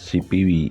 CPV,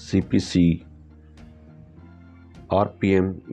CPC, RPM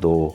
2,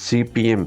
CPM,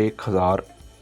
1000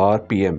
RPM,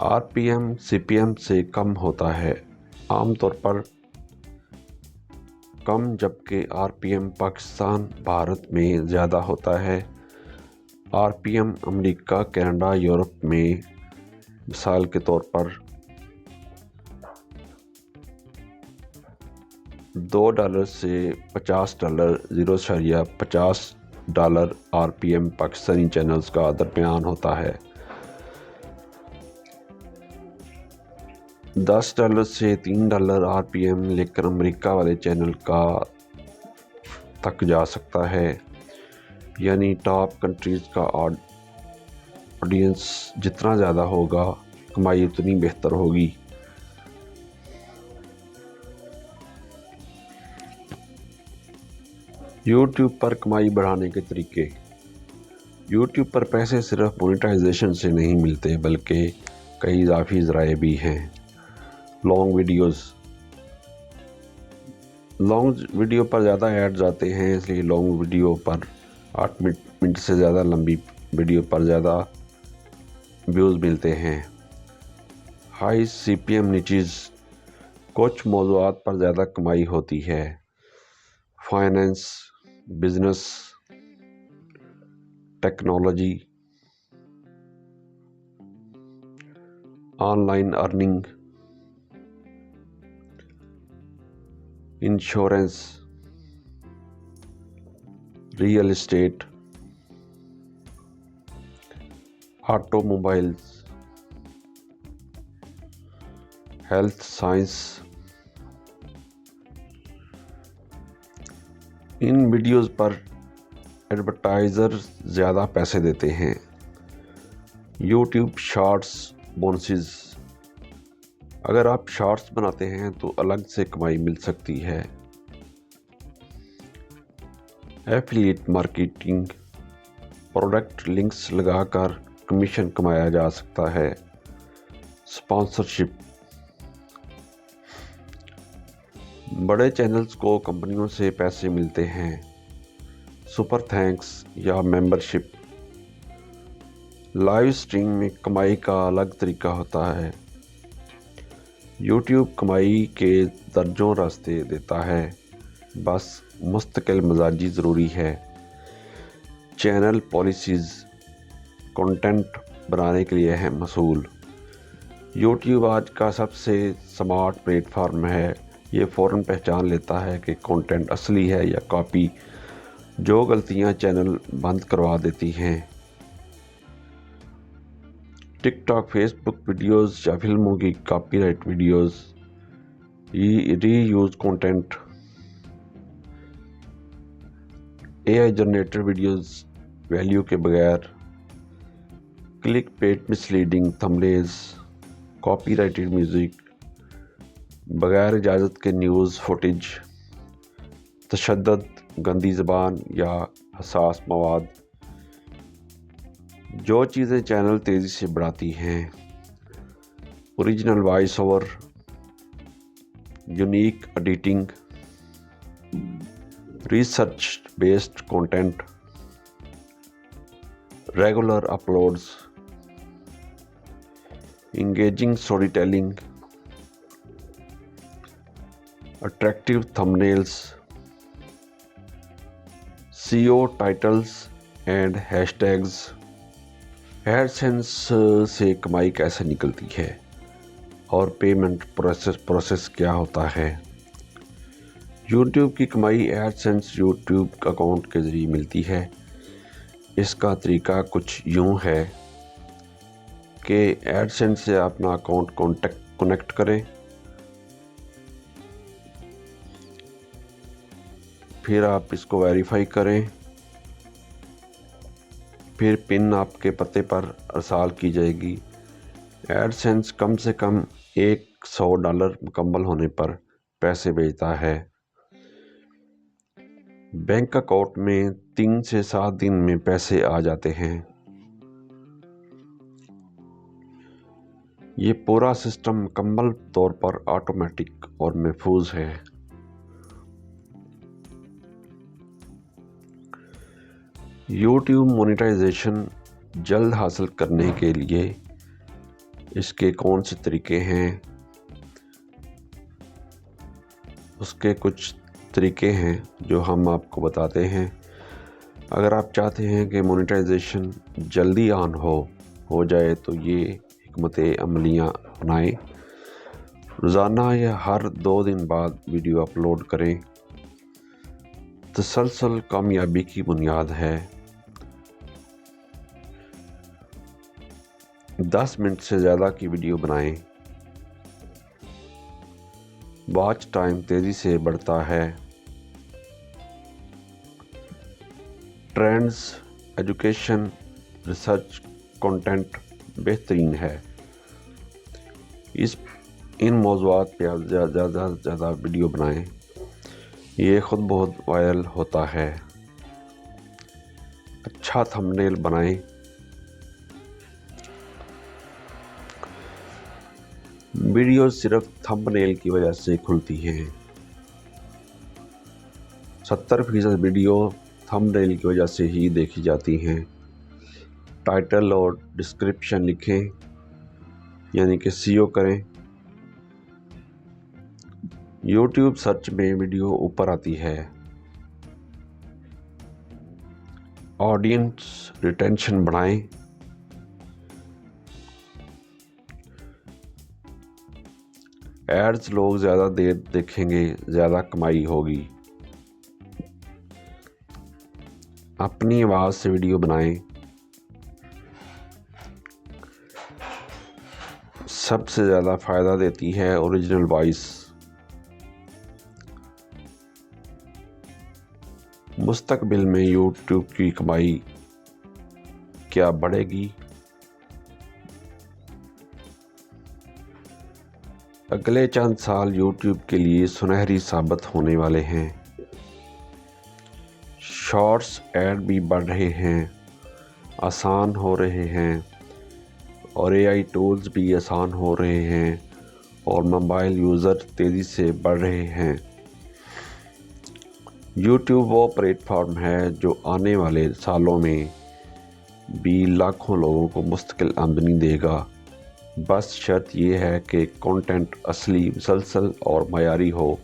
RPM CPM سے کم ہوتا ہے، عام طور پر کم، جبکہ RPM پاکستان بھارت میں زیادہ ہوتا ہے۔ RPM امریکہ، کینیڈا، یورپ میں مثال کے طور پر $2 سے $50، $0.50 RPM پاکستانی چینلز کا درمیان ہوتا ہے۔ $10 سے $3 RPM لیکن امریکہ والے چینل کا تک جا سکتا ہے، یعنی ٹاپ کنٹریز کا آڈینس جتنا زیادہ ہوگا، کمائی اتنی بہتر ہوگی۔ یوٹیوب پر کمائی بڑھانے کے طریقے۔ یوٹیوب پر پیسے صرف مونیٹائزیشن سے نہیں ملتے، بلکہ کئی اضافی ذرائع بھی ہیں۔ لانگ ویڈیو پر زیادہ ایڈز آتے ہیں، اس لیے لانگ ویڈیو پر 8 منٹ سے زیادہ لمبی ویڈیو پر زیادہ ویوز ملتے ہیں۔ ہائی CPM نیچز، کچھ موضوعات پر زیادہ کمائی ہوتی ہے۔ Finance, business, technology, on line earning, insurance, real estate, auto mobiles, health science. In videos per advertiser زیادہ پیسے دیتے ہیں۔ یوٹیوب شارٹس بونسز، اگر آپ شارٹس بناتے ہیں تو الگ سے کمائی مل سکتی ہے۔ ایفیلیٹ مارکیٹنگ، پروڈکٹ لنکس لگا کر کمیشن کمایا جا سکتا ہے۔ اسپانسرشپ، بڑے چینلز کو کمپنیوں سے پیسے ملتے ہیں۔ سپر تھینکس یا ممبرشپ، لائیو اسٹریم میں کمائی کا الگ طریقہ ہوتا ہے۔ یوٹیوب کمائی کے درجوں راستے دیتا ہے، بس مستقل مزاجی ضروری ہے۔ چینل پالیسیز، کنٹینٹ بنانے کے لیے اہم اصول۔ یوٹیوب آج کا سب سے سمارٹ پلیٹ فارم ہے، یہ فوراً پہچان لیتا ہے کہ کنٹینٹ اصلی ہے یا کاپی، جو غلطیاں چینل بند کروا دیتی ہیں۔ TikTok, Facebook videos یا فلموں کی copyright videos, reuse content, AI generator videos value کے بغیر، click bait misleading thumbnails, copyrighted music, بغیر اجازت کے نیوز فوٹیج، تشدد، گندی زبان یا حساس مواد۔ جو چیزیں چینل تیزی سے بڑھاتی ہیں: original voice over, unique editing, research based content, regular uploads, engaging storytelling, attractive thumbnails, SEO titles and hashtags. AdSense سے کمائی کیسے نکلتی ہے اور پیمنٹ پروسیس کیا ہوتا ہے؟ یوٹیوب کی کمائی ایڈسنس یوٹیوب اکاؤنٹ کے ذریعے ملتی ہے۔ اس کا طریقہ کچھ یوں ہے کہ ایڈسنس سے اپنا اکاؤنٹ کنیکٹ کریں، پھر آپ اس کو ویریفائی کریں، پھر پن آپ کے پتے پر ارسال کی جائے گی۔ ایڈسنس کم سے کم $100 مکمل ہونے پر پیسے بھیجتا ہے۔ بینک اکاؤنٹ میں 3 سے 7 دن میں پیسے آ جاتے ہیں۔ یہ پورا سسٹم مکمل طور پر آٹومیٹک اور محفوظ ہے۔ یوٹیوب مونیٹائزیشن جلد حاصل کرنے کے لیے اس کے کون سے طریقے ہیں، اس کے کچھ طریقے ہیں جو ہم آپ کو بتاتے ہیں۔ اگر آپ چاہتے ہیں کہ مونیٹائزیشن جلدی آن ہو جائے تو یہ حکمت عملیاں اپنائیں۔ روزانہ یا ہر 2 دن بعد ویڈیو اپلوڈ کریں۔ تسلسل کامیابی کی بنیاد ہے۔ 10 منٹ سے زیادہ کی ویڈیو بنائیں۔ واچ ٹائم تیزی سے بڑھتا ہے۔ ٹرینڈز، ایجوکیشن، ریسرچ کنٹینٹ بہترین ہے۔ ان موضوعات پہ زیادہ سے زیادہ ویڈیو بنائیں، یہ خود بہت وائرل ہوتا ہے۔ اچھا تھمبنیل بنائیں۔ ویڈیو صرف تھمبنیل کی وجہ سے کھلتی ہیں۔ 70% ویڈیو تھمبنیل کی وجہ سے ہی دیکھی جاتی ہیں۔ ٹائٹل اور ڈسکرپشن لکھیں، یعنی کہ SEO کریں۔ یوٹیوب سرچ میں ویڈیو اوپر آتی ہے۔ آڈینس ریٹینشن بڑھائیں۔ ایڈز لوگ زیادہ دیر دیکھیں گے، زیادہ کمائی ہوگی۔ اپنی آواز سے ویڈیو بنائیں۔ سب سے زیادہ فائدہ دیتی ہے اوریجنل وائس۔ مستقبل میں یوٹیوب کی کمائی کیا بڑھے گی؟ اگلے چند سال یوٹیوب کے لیے سنہری ثابت ہونے والے ہیں۔ شارٹس ایڈ بھی بڑھ رہے ہیں، آسان ہو رہے ہیں، اور AI ٹولز بھی آسان ہو رہے ہیں، اور موبائل یوزر تیزی سے بڑھ رہے ہیں۔ یوٹیوب وہ پلیٹ فارم ہے جو آنے والے سالوں میں بھی لاکھوں لوگوں کو مستقل آمدنی دے گا، بس شرط یہ ہے کہ کنٹینٹ اصلی، مسلسل اور معیاری ہو۔